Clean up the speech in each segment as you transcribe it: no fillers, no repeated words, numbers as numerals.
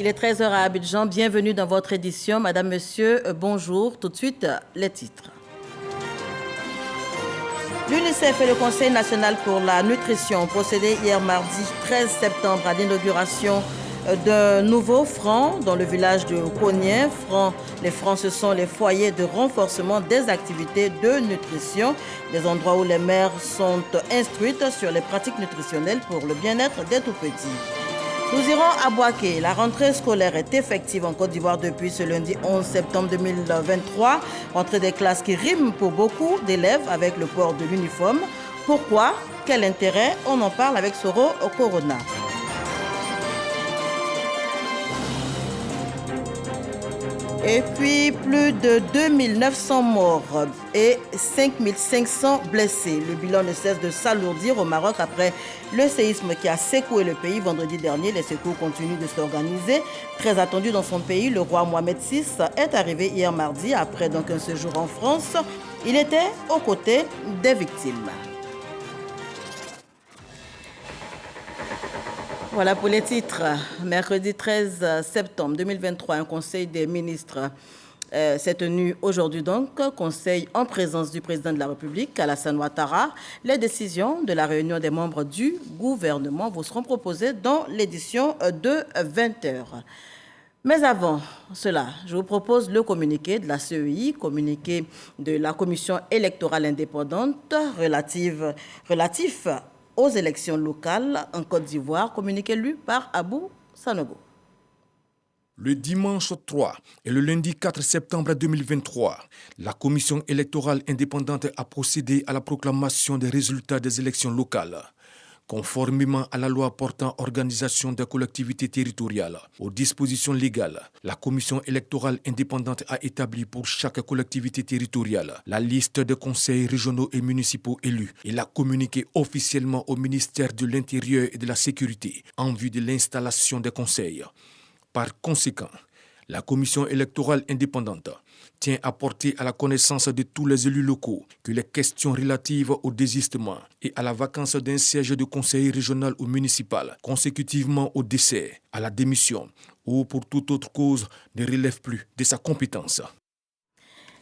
Il est 13 h à Abidjan. Bienvenue dans votre édition. Madame, Monsieur, bonjour. Tout de suite, les titres. L'UNICEF et le Conseil national pour la nutrition ont procédé hier mardi 13 septembre à l'inauguration d'un nouveau franc dans le village de Kognien. Les francs, ce sont les foyers de renforcement des activités de nutrition, des endroits où les mères sont instruites sur les pratiques nutritionnelles pour le bien-être des tout-petits. Nous irons à Boaké. La rentrée scolaire est effective en Côte d'Ivoire depuis ce lundi 11 septembre 2023. Rentrée des classes qui rime pour beaucoup d'élèves avec le port de l'uniforme. Pourquoi? Quel intérêt? On en parle avec Soro Corona. Et puis, plus de 2900 morts et 5500 blessés. Le bilan ne cesse de s'alourdir au Maroc après le séisme qui a secoué le pays vendredi dernier. Les secours continuent de s'organiser. Très attendu dans son pays, le roi Mohamed VI est arrivé hier mardi après donc un séjour en France. Il était aux côtés des victimes. Voilà pour les titres. Mercredi 13 septembre 2023, un conseil des ministres s'est tenu aujourd'hui donc, conseil en présence du président de la République, Alassane Ouattara. Les décisions de la réunion des membres du gouvernement vous seront proposées dans l'édition de 20h. Mais avant cela, je vous propose le communiqué de la CEI, communiqué de la Commission électorale indépendante relatif aux élections locales en Côte d'Ivoire, communiqué lu par Abou Sanogo. Le dimanche 3 et le lundi 4 septembre 2023, la Commission électorale indépendante a procédé à la proclamation des résultats des élections locales. Conformément à la loi portant organisation des collectivités territoriales, aux dispositions légales, la Commission électorale indépendante a établi pour chaque collectivité territoriale la liste des conseils régionaux et municipaux élus et l'a communiquée officiellement au ministère de l'Intérieur et de la Sécurité en vue de l'installation des conseils. Par conséquent, la Commission électorale indépendante tient à porter à la connaissance de tous les élus locaux que les questions relatives au désistement et à la vacance d'un siège de conseil régional ou municipal consécutivement au décès, à la démission ou pour toute autre cause ne relèvent plus de sa compétence.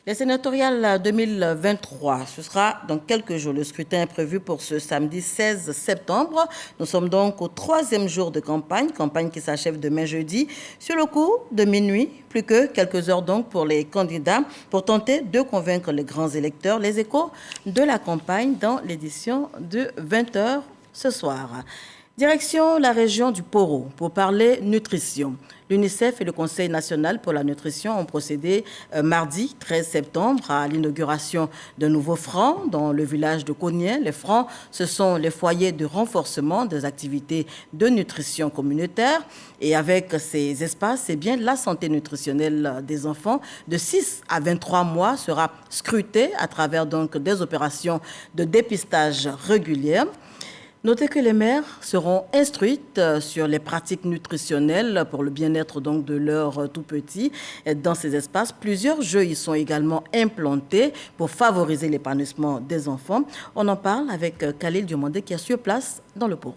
Les sénatoriales 2023, ce sera dans quelques jours. Le scrutin est prévu pour ce samedi 16 septembre. Nous sommes donc au 3e jour de campagne qui s'achève demain jeudi. Sur le coup de minuit, plus que quelques heures donc pour les candidats pour tenter de convaincre les grands électeurs. Les échos de la campagne dans l'édition de 20h ce soir. Direction la région du Poro pour parler nutrition. L'UNICEF et le Conseil national pour la nutrition ont procédé mardi 13 septembre à l'inauguration d'un nouveau franc dans le village de Kognien. Les francs, ce sont les foyers de renforcement des activités de nutrition communautaire. Et avec ces espaces, c'est bien la santé nutritionnelle des enfants de 6 à 23 mois sera scrutée à travers donc des opérations de dépistage régulières. Notez que les mères seront instruites sur les pratiques nutritionnelles pour le bien-être donc de leurs tout-petits. Dans ces espaces, plusieurs jeux y sont également implantés pour favoriser l'épanouissement des enfants. On en parle avec Khalil Diomandé qui est sur place dans le Poro.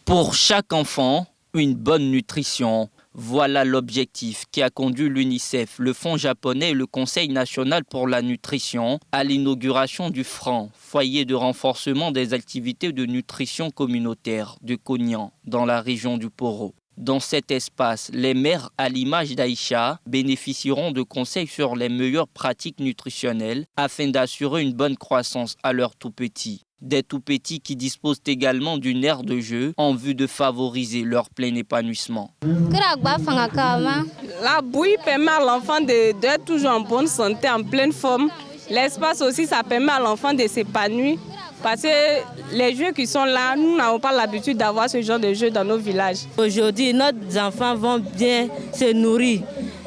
Pour chaque enfant, une bonne nutrition. Voilà l'objectif qui a conduit l'UNICEF, le Fonds japonais et le Conseil national pour la nutrition à l'inauguration du franc, foyer de renforcement des activités de nutrition communautaire de Kognien, dans la région du Poro. Dans cet espace, les mères, à l'image d'Aïcha, bénéficieront de conseils sur les meilleures pratiques nutritionnelles afin d'assurer une bonne croissance à leurs tout-petits. Des tout-petits qui disposent également d'une aire de jeu en vue de favoriser leur plein épanouissement. La bouillie permet à l'enfant d'être toujours en bonne santé, en pleine forme. L'espace aussi, ça permet à l'enfant de s'épanouir. Parce que les jeux qui sont là, nous n'avons pas l'habitude d'avoir ce genre de jeux dans nos villages. Aujourd'hui, nos enfants vont bien se nourrir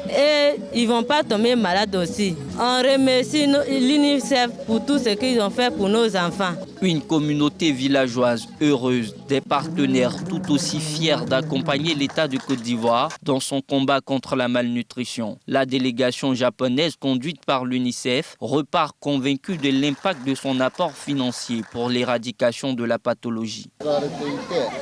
et ils ne vont pas tomber malades aussi. On remercie l'UNICEF pour tout ce qu'ils ont fait pour nos enfants. Une communauté villageoise heureuse, des partenaires tout aussi fiers d'accompagner l'État de Côte d'Ivoire dans son combat contre la malnutrition. La délégation japonaise conduite par l'UNICEF repart convaincue de l'impact de son apport financier pour l'éradication de la pathologie.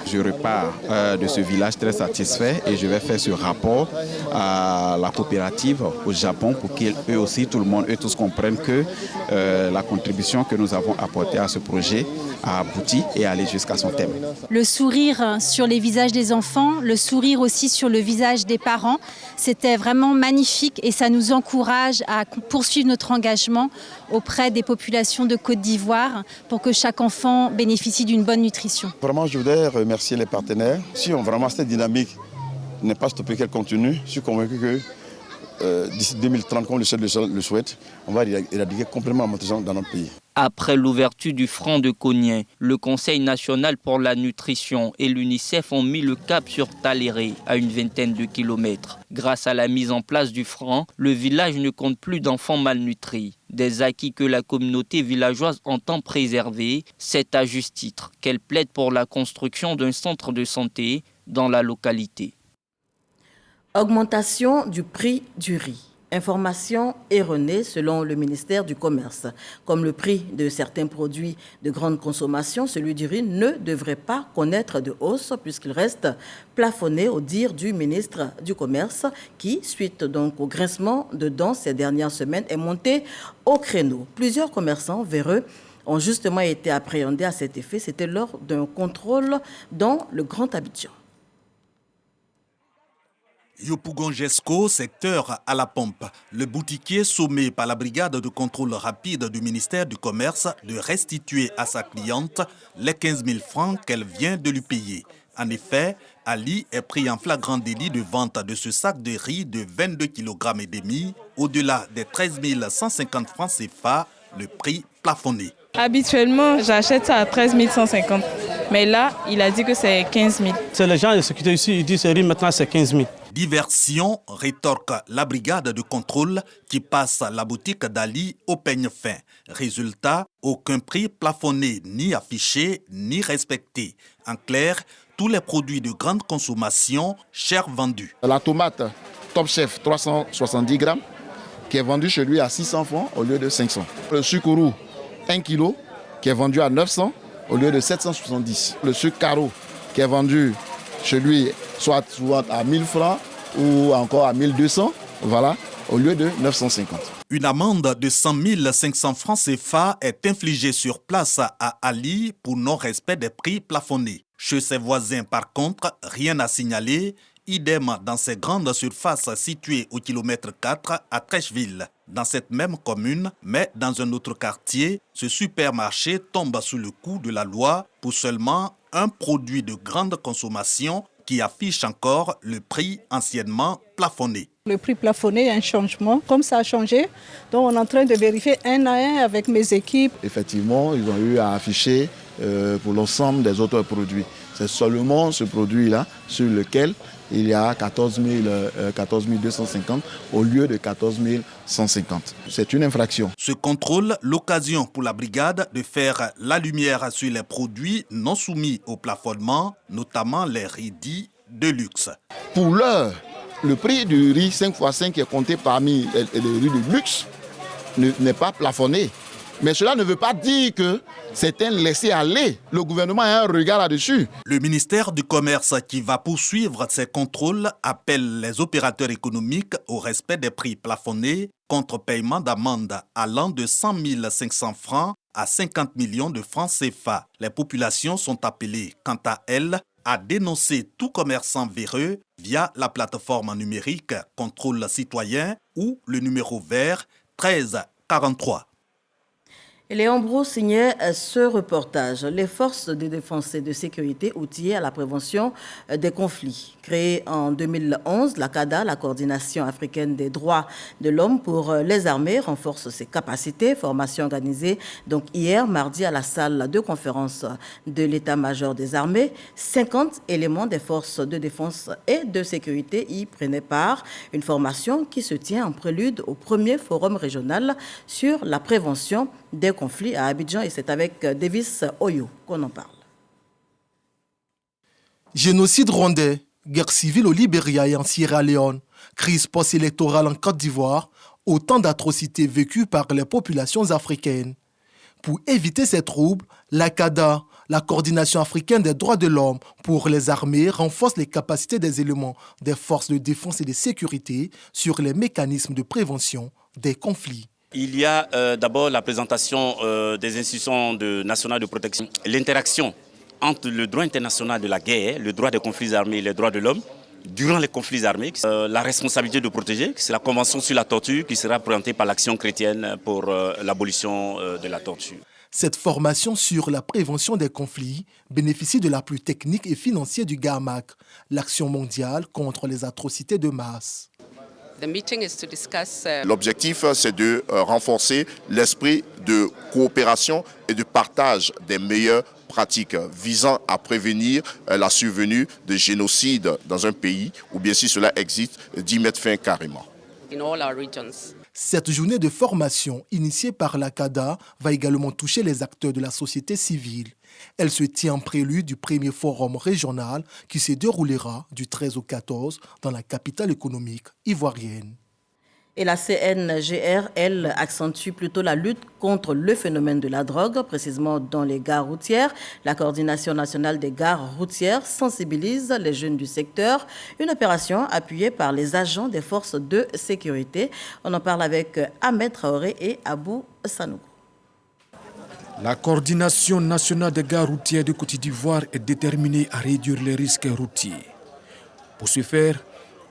Je repars de ce village très satisfait et je vais faire ce rapport à la coopérative au Japon pour qu'eux aussi, tout le monde, eux tous comprennent que la contribution que nous avons apportée à ce projet a abouti et allé jusqu'à son thème. Le sourire sur les visages des enfants, le sourire aussi sur le visage des parents, c'était vraiment magnifique et ça nous encourage à poursuivre notre engagement auprès des populations de Côte d'Ivoire pour que chaque enfant bénéficie d'une bonne nutrition. Vraiment, je voudrais remercier les partenaires. Si vraiment cette dynamique n'est pas stoppée, qu'elle continue, je suis convaincu que d'ici 2030, comme le chef le souhaite, on va éradiquer complètement la malnutrition dans notre pays. Après l'ouverture du franc de Kognien, le Conseil national pour la nutrition et l'UNICEF ont mis le cap sur Taléré, à une vingtaine de kilomètres. Grâce à la mise en place du franc, le village ne compte plus d'enfants malnutris. Des acquis que la communauté villageoise entend préserver, c'est à juste titre qu'elle plaide pour la construction d'un centre de santé dans la localité. Augmentation du prix du riz. Information erronée selon le ministère du Commerce. Comme le prix de certains produits de grande consommation, celui du riz ne devrait pas connaître de hausse puisqu'il reste plafonné au dire du ministre du Commerce qui, suite donc au grincement de dents ces dernières semaines, est monté au créneau. Plusieurs commerçants véreux ont justement été appréhendés à cet effet. C'était lors d'un contrôle dans le Grand Abidjan. Yopougon-Jesco, secteur à la pompe. Le boutiquier sommé par la brigade de contrôle rapide du ministère du Commerce de restituer à sa cliente les 15 000 francs qu'elle vient de lui payer. En effet, Ali est pris en flagrant délit de vente de ce sac de riz de 22,5 kg, au-delà des 13 150 francs CFA, le prix plafonné. Habituellement, j'achète ça à 13 150. Mais là, il a dit que c'est 15 000. C'est les gens de sécurité ici, ils disent que riz maintenant c'est 15 000. Diversion, rétorque la brigade de contrôle qui passe la boutique d'Ali au peigne fin. Résultat, aucun prix plafonné ni affiché ni respecté. En clair, tous les produits de grande consommation chers vendus. La tomate Top Chef 370 grammes qui est vendue chez lui à 600 francs au lieu de 500. Le sucre roux 1 kg qui est vendu à 900 au lieu de 770. Le sucre carreau qui est vendu chez lui soit à 1000 francs ou encore à 1200, voilà, au lieu de 950. Une amende de 100 500 francs CFA est infligée sur place à Ali pour non-respect des prix plafonnés. Chez ses voisins, par contre, rien à signaler. Idem dans ces grandes surfaces situées au kilomètre 4 à Trècheville. Dans cette même commune, mais dans un autre quartier, ce supermarché tombe sous le coup de la loi pour seulement un produit de grande consommation qui affiche encore le prix anciennement plafonné. Le prix plafonné, il y a un changement. Comme ça a changé, donc on est en train de vérifier un à un avec mes équipes. Effectivement, ils ont eu à afficher pour l'ensemble des autres produits. C'est seulement ce produit-là sur lequel il y a 14 250 au lieu de 14 150. C'est une infraction. Ce contrôle, l'occasion pour la brigade de faire la lumière sur les produits non soumis au plafonnement, notamment les riz dits de luxe. Pour l'heure, le prix du riz 5x5 qui est compté parmi les riz de luxe n'est pas plafonné. Mais cela ne veut pas dire que c'est un laisser-aller. Le gouvernement a un regard là-dessus. Le ministère du Commerce, qui va poursuivre ses contrôles, appelle les opérateurs économiques au respect des prix plafonnés contre paiement d'amende allant de 100 500 francs à 50 millions de francs CFA. Les populations sont appelées, quant à elles, à dénoncer tout commerçant véreux via la plateforme numérique Contrôle Citoyen ou le numéro vert 1343. Léon Brou signait ce reportage. Les forces de défense et de sécurité outillées à la prévention des conflits. Créée en 2011, la CADA, la Coordination africaine des droits de l'homme pour les armées, renforce ses capacités. Formation organisée donc hier, mardi, à la salle de conférence de l'état-major des armées. 50 éléments des forces de défense et de sécurité y prenaient part. Une formation qui se tient en prélude au premier forum régional sur la prévention des conflits conflit à Abidjan et c'est avec Davis Oyo qu'on en parle. Génocide rwandais, guerre civile au Libéria et en Sierra Leone, crise post-électorale en Côte d'Ivoire, autant d'atrocités vécues par les populations africaines. Pour éviter ces troubles, la CADA, la Coordination africaine des droits de l'homme pour les armées, renforce les capacités des éléments des forces de défense et de sécurité sur les mécanismes de prévention des conflits. Il y a d'abord la présentation des institutions nationales de protection, l'interaction entre le droit international de la guerre, le droit des conflits armés et les droits de l'homme, durant les conflits armés, la responsabilité de protéger, c'est la Convention sur la torture qui sera présentée par l'Action chrétienne pour l'abolition de la torture. Cette formation sur la prévention des conflits bénéficie de l'appui technique et financier du GAMAC, l'Action mondiale contre les atrocités de masse. L'objectif, c'est de renforcer l'esprit de coopération et de partage des meilleures pratiques visant à prévenir la survenue de génocides dans un pays ou bien si cela existe, d'y mettre fin carrément. Cette journée de formation initiée par la CADA va également toucher les acteurs de la société civile. Elle se tient en prélude du premier forum régional qui se déroulera du 13 au 14 dans la capitale économique ivoirienne. Et la CNGR, elle, accentue plutôt la lutte contre le phénomène de la drogue, précisément dans les gares routières. La Coordination nationale des gares routières sensibilise les jeunes du secteur. Une opération appuyée par les agents des forces de sécurité. On en parle avec Ahmed Traoré et Abou Sanogo. La Coordination nationale des gares routières de Côte d'Ivoire est déterminée à réduire les risques routiers. Pour ce faire,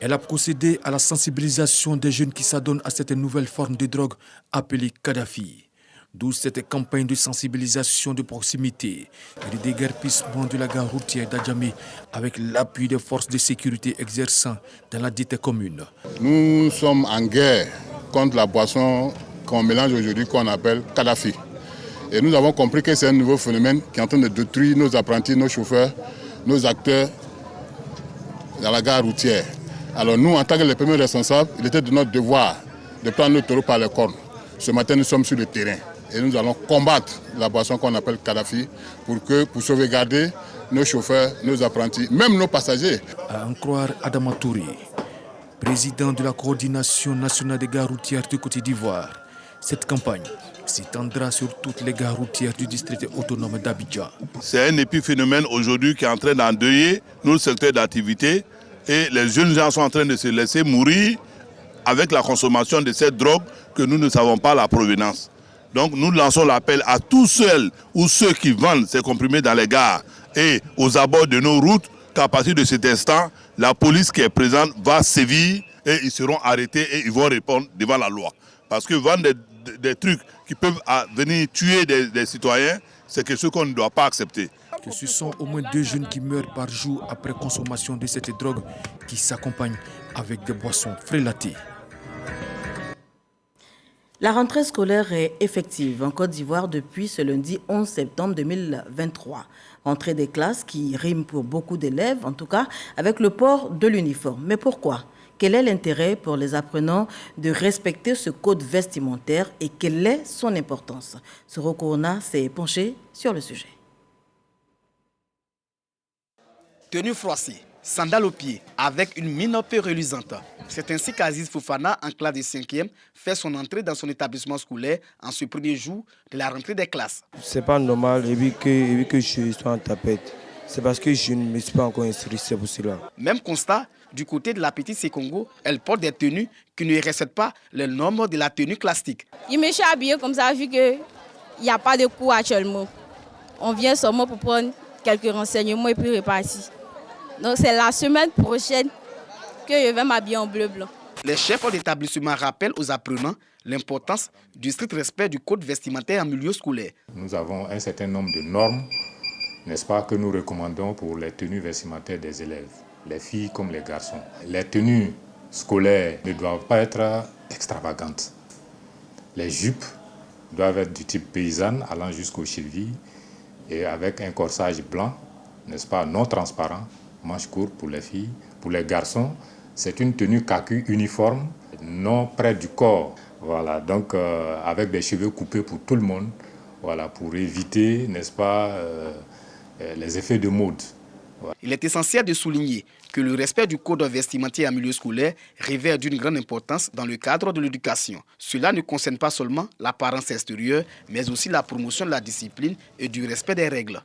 elle a procédé à la sensibilisation des jeunes qui s'adonnent à cette nouvelle forme de drogue appelée Kadhafi. D'où cette campagne de sensibilisation de proximité et de déguerpissement de la gare routière d'Adjamé avec l'appui des forces de sécurité exerçant dans la dite commune. Nous sommes en guerre contre la boisson qu'on mélange aujourd'hui qu'on appelle Kadhafi. Et nous avons compris que c'est un nouveau phénomène qui est en train de détruire nos apprentis, nos chauffeurs, nos acteurs dans la gare routière. Alors nous, en tant que les premiers responsables, il était de notre devoir de prendre le taureau par les cornes. Ce matin, nous sommes sur le terrain et nous allons combattre la boisson qu'on appelle Kadhafi pour sauvegarder nos chauffeurs, nos apprentis, même nos passagers. À en croire Adama Touré, président de la Coordination nationale des gares routières de Côte d'Ivoire, cette campagne s'étendra sur toutes les gares routières du district autonome d'Abidjan. C'est un épiphénomène aujourd'hui qui est en train d'endeuiller nos secteurs d'activité. Et les jeunes gens sont en train de se laisser mourir avec la consommation de cette drogue que nous ne savons pas la provenance. Donc nous lançons l'appel à tous ceux ou ceux qui vendent ces comprimés dans les gares et aux abords de nos routes qu'à partir de cet instant, la police qui est présente va sévir et ils seront arrêtés et ils vont répondre devant la loi. Parce que vendre des trucs qui peuvent venir tuer des citoyens, c'est quelque chose qu'on ne doit pas accepter. Que ce sont au moins 2 jeunes qui meurent par jour après consommation de cette drogue qui s'accompagne avec des boissons frélatées. La rentrée scolaire est effective en Côte d'Ivoire depuis ce lundi 11 septembre 2023. Rentrée des classes qui rime pour beaucoup d'élèves, en tout cas avec le port de l'uniforme. Mais pourquoi ? Quel est l'intérêt pour les apprenants de respecter ce code vestimentaire et quelle est son importance ? Soro Corona s'est penché sur le sujet. Tenue froissée, sandales aux pieds, avec une mine peu reluisante. C'est ainsi qu'Aziz Fofana, en classe de 5e, fait son entrée dans son établissement scolaire en ce premier jour de la rentrée des classes. C'est pas normal et vu que je suis en tapette. C'est parce que je ne me suis pas encore inscrit, c'est pour cela. Même constat, du côté de la petite Sekongo, elle porte des tenues qui ne respectent pas les normes de la tenue classique. Je me suis habillée comme ça vu qu'il n'y a pas de cours actuellement. On vient seulement pour prendre quelques renseignements et puis repartir. Donc c'est la semaine prochaine que je vais m'habiller en bleu-blanc. Les chefs d'établissement rappellent aux apprenants l'importance du strict respect du code vestimentaire en milieu scolaire. Nous avons un certain nombre de normes, n'est-ce pas, que nous recommandons pour les tenues vestimentaires des élèves, les filles comme les garçons. Les tenues scolaires ne doivent pas être extravagantes. Les jupes doivent être du type paysanne, allant jusqu'aux chevilles, et avec un corsage blanc, n'est-ce pas, non transparent, manches courtes pour les filles. Pour les garçons, c'est une tenue kaki uniforme, non près du corps. Voilà, donc avec des cheveux coupés pour tout le monde. voilà, pour éviter, n'est-ce pas, les effets de mode. Voilà. Il est essentiel de souligner que le respect du code vestimentaire en milieu scolaire revêt d'une grande importance dans le cadre de l'éducation. Cela ne concerne pas seulement l'apparence extérieure, mais aussi la promotion de la discipline et du respect des règles.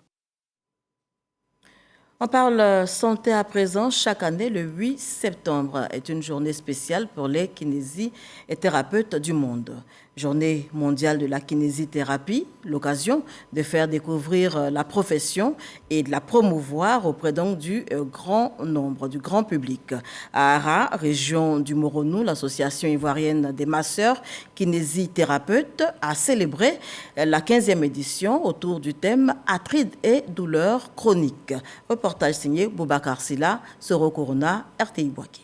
On parle santé à présent. Chaque année, le 8 septembre est une journée spéciale pour les kinésithérapeutes du monde. Journée mondiale de la kinésithérapie, l'occasion de faire découvrir la profession et de la promouvoir auprès donc du grand nombre, du grand public. À Ara, région du Moronou, l'association ivoirienne des masseurs kinésithérapeutes a célébré la 15e édition autour du thème arthrite et douleurs chroniques. Reportage signé Boubacar Silla, Soro Corona, RTI Boaké.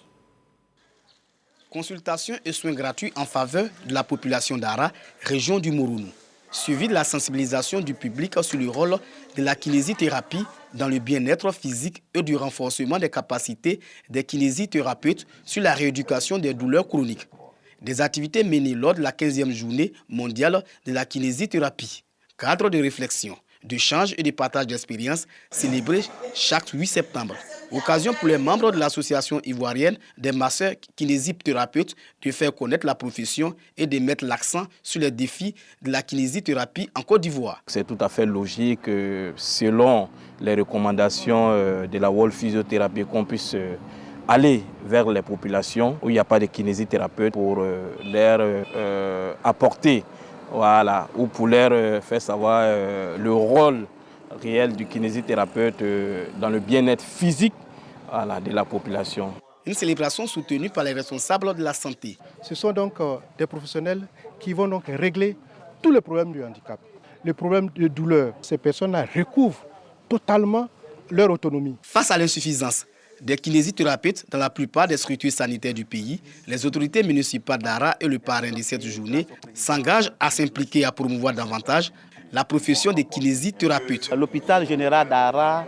Consultation et soins gratuits en faveur de la population d'Ara, région du Moronou. Suivi de la sensibilisation du public sur le rôle de la kinésithérapie dans le bien-être physique et du renforcement des capacités des kinésithérapeutes sur la rééducation des douleurs chroniques. Des activités menées lors de la 15e journée mondiale de la kinésithérapie. Cadre de réflexion, d'échange et de partage d'expériences célébrés chaque 8 septembre. Occasion pour les membres de l'association ivoirienne des masseurs kinésithérapeutes de faire connaître la profession et de mettre l'accent sur les défis de la kinésithérapie en Côte d'Ivoire. C'est tout à fait logique, selon les recommandations de la World Physiothérapie, qu'on puisse aller vers les populations où il n'y a pas de kinésithérapeute pour leur apporter, voilà, ou pour leur faire savoir le rôle réel du kinésithérapeute dans le bien-être physique, voilà, de la population. Une célébration soutenue par les responsables de la santé. Ce sont donc des professionnels qui vont donc régler tous les problèmes du handicap, les problèmes de douleur. Ces personnes-là recouvrent totalement leur autonomie. Face à l'insuffisance des kinésithérapeutes dans la plupart des structures sanitaires du pays, les autorités municipales d'Ara et le parrain de cette journée s'engagent à s'impliquer et à promouvoir davantage la profession des kinésithérapeutes. L'hôpital général d'Ara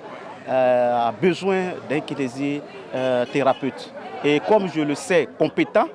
a besoin d'un kinésithérapeute. Et comme je le sais compétent,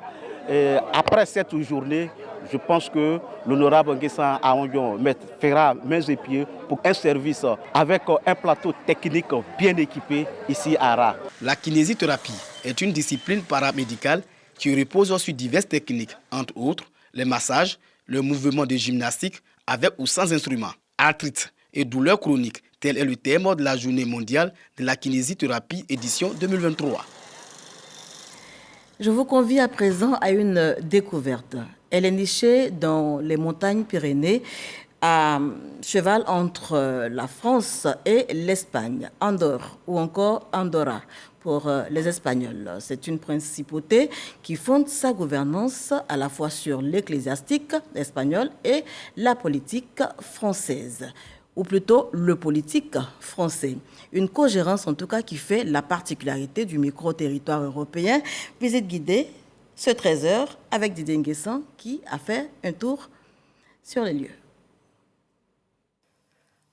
après cette journée, je pense que l'honorable Nguessan Aondion fera mains et pieds pour un service avec un plateau technique bien équipé ici à Ara. La kinésithérapie est une discipline paramédicale qui repose sur diverses techniques, entre autres les massages, le mouvement de gymnastique avec ou sans instrument. Arthrite et douleurs chroniques, tel est le thème de la journée mondiale de la kinésithérapie édition 2023. Je vous convie à présent à une découverte. Elle est nichée dans les montagnes Pyrénées, à cheval entre la France et l'Espagne, Andorre ou encore Andorra pour les Espagnols. C'est une principauté qui fonde sa gouvernance à la fois sur l'ecclésiastique espagnol et la politique française, ou plutôt le politique français. Une cogérance en tout cas qui fait la particularité du micro-territoire européen. Visite guidée ce 13h avec Didier Nguessan qui a fait un tour sur les lieux.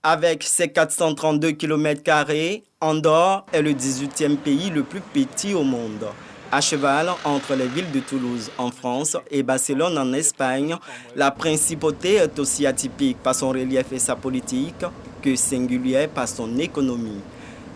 Avec ses 432 km², Andorre est le 18e pays le plus petit au monde. À cheval entre les villes de Toulouse en France et Barcelone en Espagne, la principauté est aussi atypique par son relief et sa politique que singulière par son économie.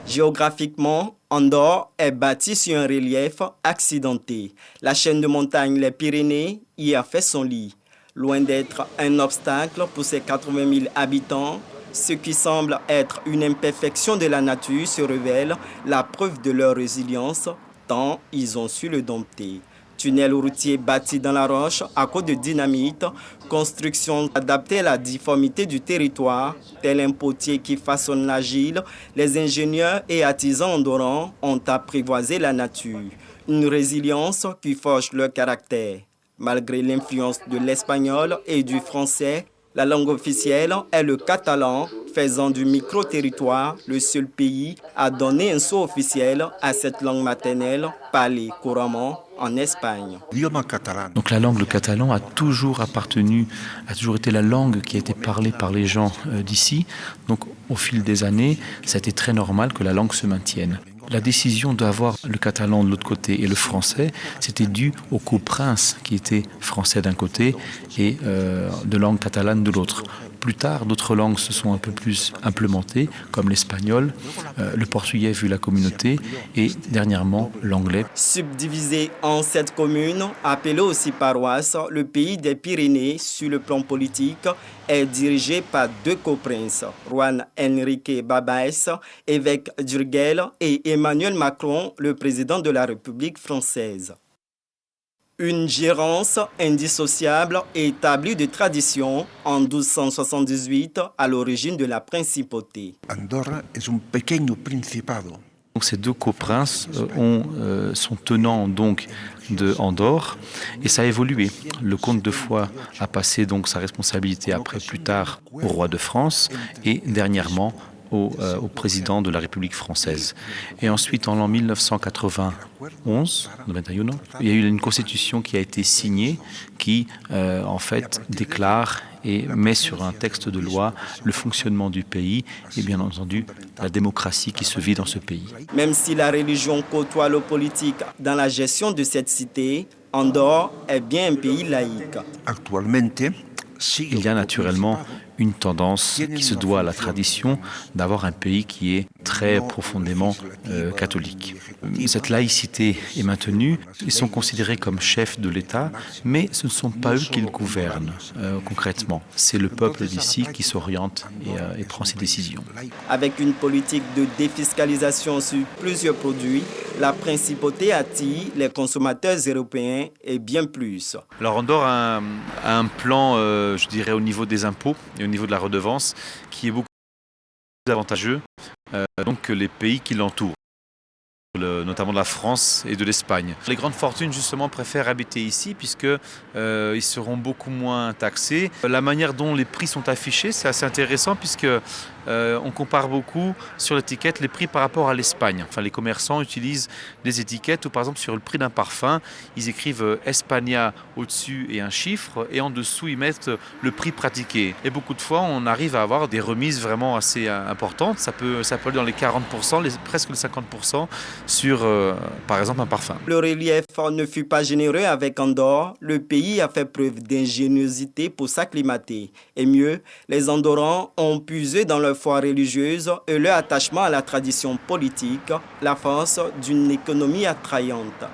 Géographiquement, Andorre est bâtie sur un relief accidenté. La chaîne de montagnes Les Pyrénées y a fait son lit. Loin d'être un obstacle pour ses 80 000 habitants, ce qui semble être une imperfection de la nature se révèle la preuve de leur résilience, tant ils ont su le dompter. Tunnel routier bâti dans la roche à cause de dynamite, construction adaptée à la difformité du territoire, tel un potier qui façonne l'agile, les ingénieurs et artisans andorrans ont apprivoisé la nature. Une résilience qui forge leur caractère. Malgré l'influence de l'espagnol et du français, la langue officielle est le catalan, faisant du micro-territoire le seul pays à donner un sceau officiel à cette langue maternelle parlée couramment en Espagne. Donc la langue, le catalan, a toujours été la langue qui a été parlée par les gens d'ici. Donc au fil des années, ça a été très normal que la langue se maintienne. La décision d'avoir le catalan de l'autre côté et le français, c'était dû au coprince qui était français d'un côté et de langue catalane de l'autre. Plus tard, d'autres langues se sont un peu plus implémentées, comme l'espagnol, le portugais vu la communauté, et dernièrement l'anglais. Subdivisé en 7 communes, appelées aussi paroisses, le pays des Pyrénées, sur le plan politique, est dirigé par 2 coprinces, Juan Enrique Babáez, évêque d'Urgell, et Emmanuel Macron, le président de la République française. Une gérance indissociable et établie de tradition en 1278 à l'origine de la principauté. Andorra est un pequeño principado. Donc ces 2 coprinces sont tenants donc de Andorre et ça a évolué. Le comte de Foix a passé donc sa responsabilité après plus tard au roi de France et dernièrement au président de la République française. Et ensuite, en l'an 1991, il y a eu une constitution qui a été signée qui, en fait, déclare et met sur un texte de loi le fonctionnement du pays et bien entendu la démocratie qui se vit dans ce pays. Même si la religion côtoie le politique dans la gestion de cette cité, Andorre est bien un pays laïque. Il y a naturellement une tendance qui se doit à la tradition d'avoir un pays qui est très profondément catholique. Cette laïcité est maintenue, ils sont considérés comme chefs de l'État, mais ce ne sont pas eux qui le gouvernent concrètement. C'est le peuple d'ici qui s'oriente et prend ses décisions. Avec une politique de défiscalisation sur plusieurs produits, la principauté attire les consommateurs européens et bien plus. Alors Andorre a un plan, je dirais, au niveau des impôts et au niveau de la redevance qui est beaucoup plus avantageux donc que les pays qui l'entourent, notamment de la France et de l'Espagne. Les grandes fortunes justement préfèrent habiter ici puisque ils seront beaucoup moins taxés. La manière dont les prix sont affichés, c'est assez intéressant puisque on compare beaucoup sur l'étiquette les prix par rapport à l'Espagne. Enfin, les commerçants utilisent des étiquettes où par exemple sur le prix d'un parfum, ils écrivent Espagna au-dessus et un chiffre et en dessous ils mettent le prix pratiqué. Et beaucoup de fois on arrive à avoir des remises vraiment assez importantes. Ça peut aller dans les 40%, presque les 50% sur par exemple un parfum. Le relief ne fut pas généreux avec Andorre. Le pays a fait preuve d'ingéniosité pour s'acclimater. Et mieux, les Andorrans ont puisé dans leur foi religieuse et leur attachement à la tradition politique, la force d'une économie attrayante.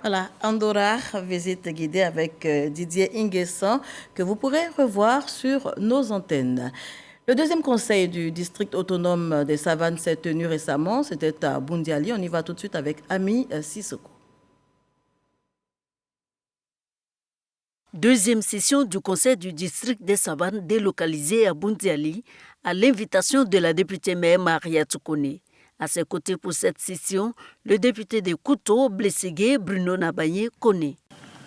Voilà, Andorra, visite guidée avec Didier Inguessan, que vous pourrez revoir sur nos antennes. Le deuxième conseil du district autonome des Savanes s'est tenu récemment, c'était à Boundiali. On y va tout de suite avec Ami Sissoko. Deuxième session du conseil du district des Savanes délocalisé à Boundiali à l'invitation de la députée maire Maria Tsukone. À ses côtés pour cette session, le député de Kouto, Blessigué, Bruno Nabaye, Kone.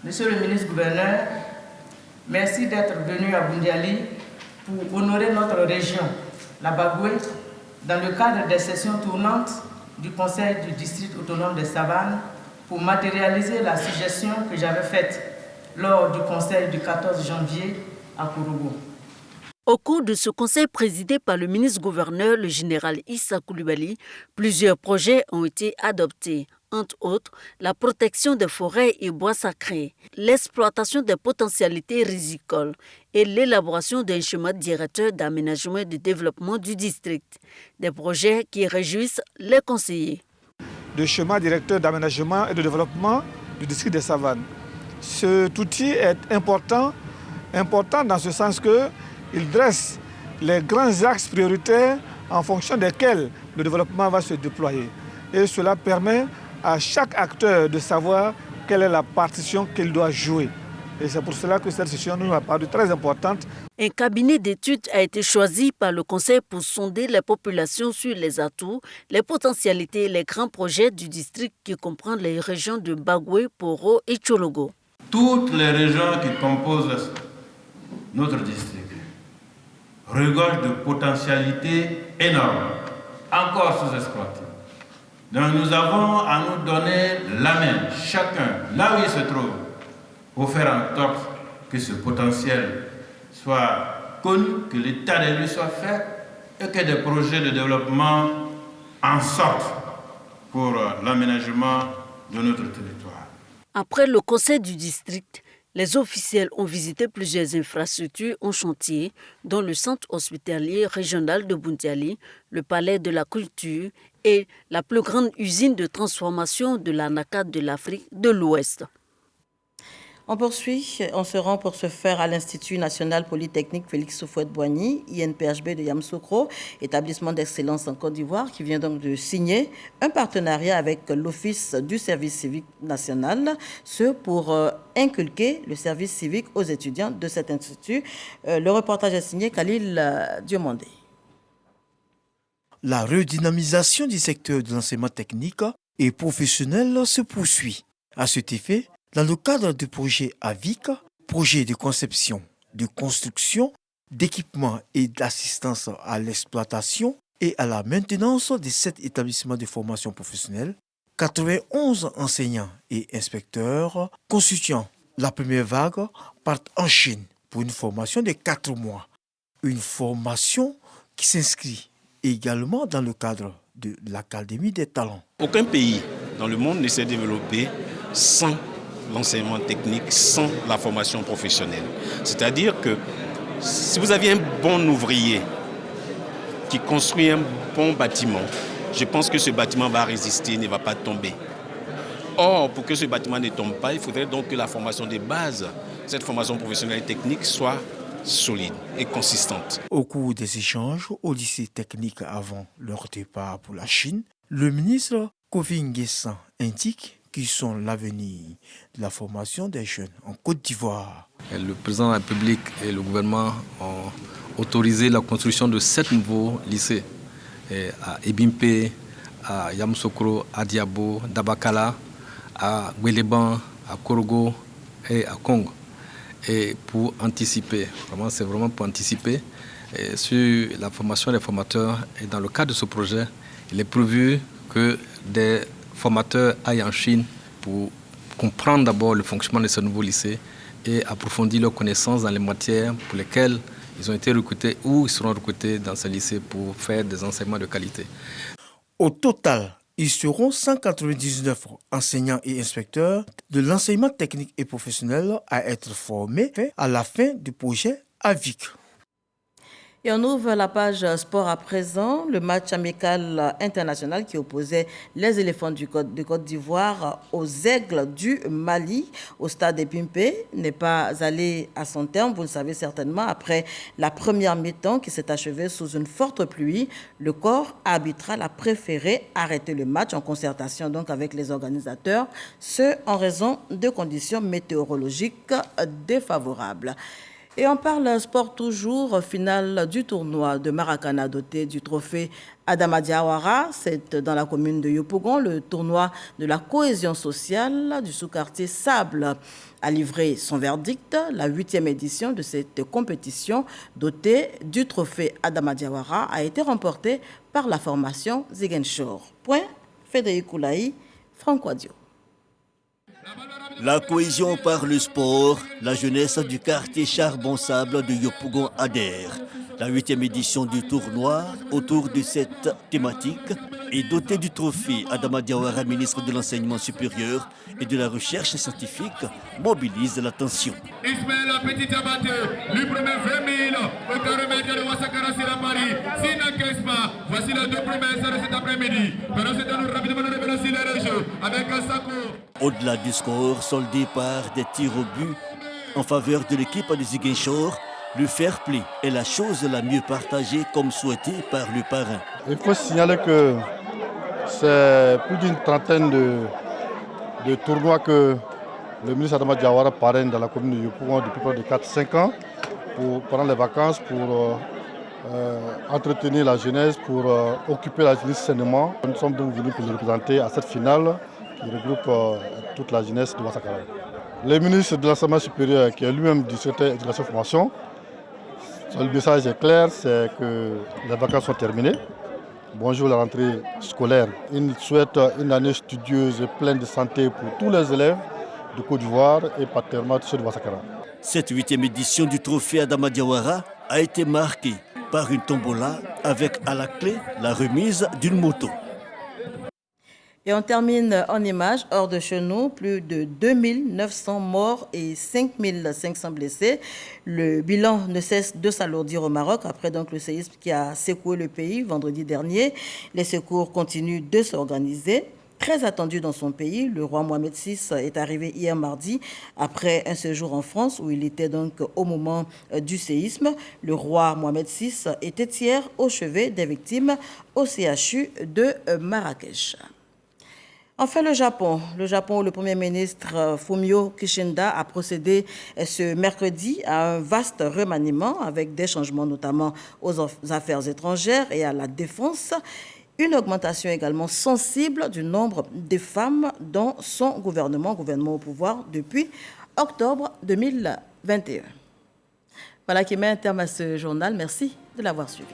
Monsieur le ministre-gouverneur, merci d'être venu à Boundiali pour honorer notre région, la Bagoué, dans le cadre des sessions tournantes du conseil du district autonome des Savanes pour matérialiser la suggestion que j'avais faite lors du conseil du 14 janvier à Kourougou. Au cours de ce conseil présidé par le ministre-gouverneur, le général Issa Coulibaly, plusieurs projets ont été adoptés. Entre autres, la protection des forêts et bois sacrés, l'exploitation des potentialités rizicoles et l'élaboration d'un schéma directeur d'aménagement et de développement du district. Des projets qui réjouissent les conseillers. Le schéma directeur d'aménagement et de développement du district des Savanes. Cet outil est important dans ce sens qu'il dresse les grands axes prioritaires en fonction desquels le développement va se déployer. Et cela permet à chaque acteur de savoir quelle est la partition qu'il doit jouer. Et c'est pour cela que cette session nous a paru très importante. Un cabinet d'études a été choisi par le Conseil pour sonder les populations sur les atouts, les potentialités et les grands projets du district qui comprend les régions de Bagoué, Poro et Tchologo. Toutes les régions qui composent notre district regorgent de potentialités énormes, encore sous-exploitées. Donc nous avons à nous donner la main, chacun, là où il se trouve, pour faire en sorte que ce potentiel soit connu, que l'état des lieux soit fait et que des projets de développement en sortent pour l'aménagement de notre territoire. Après le conseil du district, Les officiels ont visité plusieurs infrastructures en chantier, dont le centre hospitalier régional de Boundiali, le palais de la culture et la plus grande usine de transformation de l'ANACAD de l'Afrique de l'Ouest. On poursuit, on se rend pour ce faire à l'Institut national polytechnique Félix Houphouët-Boigny, INPHB de Yamoussoukro, établissement d'excellence en Côte d'Ivoire, qui vient donc de signer un partenariat avec l'Office du service civique national, ce pour inculquer le service civique aux étudiants de cet institut. Le reportage est signé Khalil Diomandé. La redynamisation du secteur de l'enseignement technique et professionnel se poursuit. À cet effet, dans le cadre du projet AVIC, projet de conception, de construction, d'équipement et d'assistance à l'exploitation et à la maintenance de 7 établissements de formation professionnelle, 91 enseignants et inspecteurs constituant la première vague partent en Chine pour une formation de 4 mois. Une formation qui s'inscrit également dans le cadre de l'Académie des talents. Aucun pays dans le monde ne s'est développé sans l'enseignement technique, sans la formation professionnelle. C'est-à-dire que si vous aviez un bon ouvrier qui construit un bon bâtiment, je pense que ce bâtiment va résister, ne va pas tomber. Or, pour que ce bâtiment ne tombe pas, il faudrait donc que la formation de base, cette formation professionnelle et technique, soit solide et consistante. Au cours des échanges au lycée technique avant leur départ pour la Chine, le ministre Kofi Nguessan indique qu'ils sont l'avenir de la formation des jeunes en Côte d'Ivoire. Le président de la République et le gouvernement ont autorisé la construction de 7 nouveaux lycées à Ebimpe, à Yamoussoukro, à Diabo, Dabakala, à Guéléban, à Korogo et à Congo. Et pour anticiper, c'est vraiment pour anticiper sur la formation des formateurs. Et dans le cadre de ce projet, il est prévu que des formateurs aillent en Chine pour comprendre d'abord le fonctionnement de ce nouveau lycée et approfondir leurs connaissances dans les matières pour lesquelles ils ont été recrutés ou ils seront recrutés dans ce lycée pour faire des enseignements de qualité. Au total, ils seront 199 enseignants et inspecteurs de l'enseignement technique et professionnel à être formés à la fin du projet AVIC. Et on ouvre la page sport à présent. Le match amical international qui opposait les éléphants de Côte d'Ivoire aux aigles du Mali au stade Epimpe n'est pas allé à son terme, vous le savez certainement. Après la première mi-temps qui s'est achevée sous une forte pluie, le corps arbitral a préféré arrêter le match en concertation donc avec les organisateurs, ce en raison de conditions météorologiques défavorables. Et on parle sport toujours, finale du tournoi de Maracana doté du trophée Adama Diawara. C'est dans la commune de Yopougon. Le tournoi de la cohésion sociale du sous-quartier Sable a livré son verdict. La 8e édition de cette compétition dotée du trophée Adama Diawara a été remportée par la formation Ziguinchor. Point, Frédéric Koulaï, Franck Wadio. La cohésion par le sport, la jeunesse du quartier Charbon-Sable de Yopougon adhère. La 8e édition du tournoi, autour de cette thématique, est dotée du trophée Adama Diawara, ministre de l'Enseignement supérieur et de la Recherche scientifique, mobilise l'attention. Ismaël Petit Abaté, lui promet 20 000 au caromètre de Wassakara sur Paris. S'il n'encaisse pas, voici les 2 promesses de cet après-midi. Pendant ce temps, nous rapidement nous révélons sur les jeux avec un Sako. Au-delà du score, soldé par des tirs au but en faveur de l'équipe de Ziguinchor, le fair play est la chose la mieux partagée comme souhaité par le parrain. Il faut signaler que c'est plus d'une trentaine de tournois que le ministre Adama Diawara parraine dans la commune de Yopougon depuis près de 4-5 ans pendant les vacances pour entretenir la jeunesse, pour occuper la jeunesse sainement. Nous sommes donc venus pour le représenter à cette finale qui regroupe toute la jeunesse de Wassakara. Le ministre de l'Enseignement supérieur, qui est lui-même du secteur éducation et formation, le message est clair, c'est que les vacances sont terminées. Bonjour la rentrée scolaire. Il souhaite une année studieuse et pleine de santé pour tous les élèves de Côte d'Ivoire et particulièrement ceux de Wassakara. Cette 8e édition du trophée Adama Diawara a été marquée par une tombola avec à la clé la remise d'une moto. Et on termine en images, hors de chez nous, plus de 2900 morts et 5500 blessés. Le bilan ne cesse de s'alourdir au Maroc après donc le séisme qui a secoué le pays vendredi dernier. Les secours continuent de s'organiser. Très attendu dans son pays, le roi Mohamed VI est arrivé hier mardi après un séjour en France où il était donc au moment du séisme. Le roi Mohamed VI était hier au chevet des victimes au CHU de Marrakech. Enfin, le Japon, où le Premier ministre Fumio Kishida a procédé ce mercredi à un vaste remaniement avec des changements notamment aux affaires étrangères et à la défense. Une augmentation également sensible du nombre de femmes dans son gouvernement au pouvoir depuis octobre 2021. Voilà qui met un terme à ce journal. Merci de l'avoir suivi.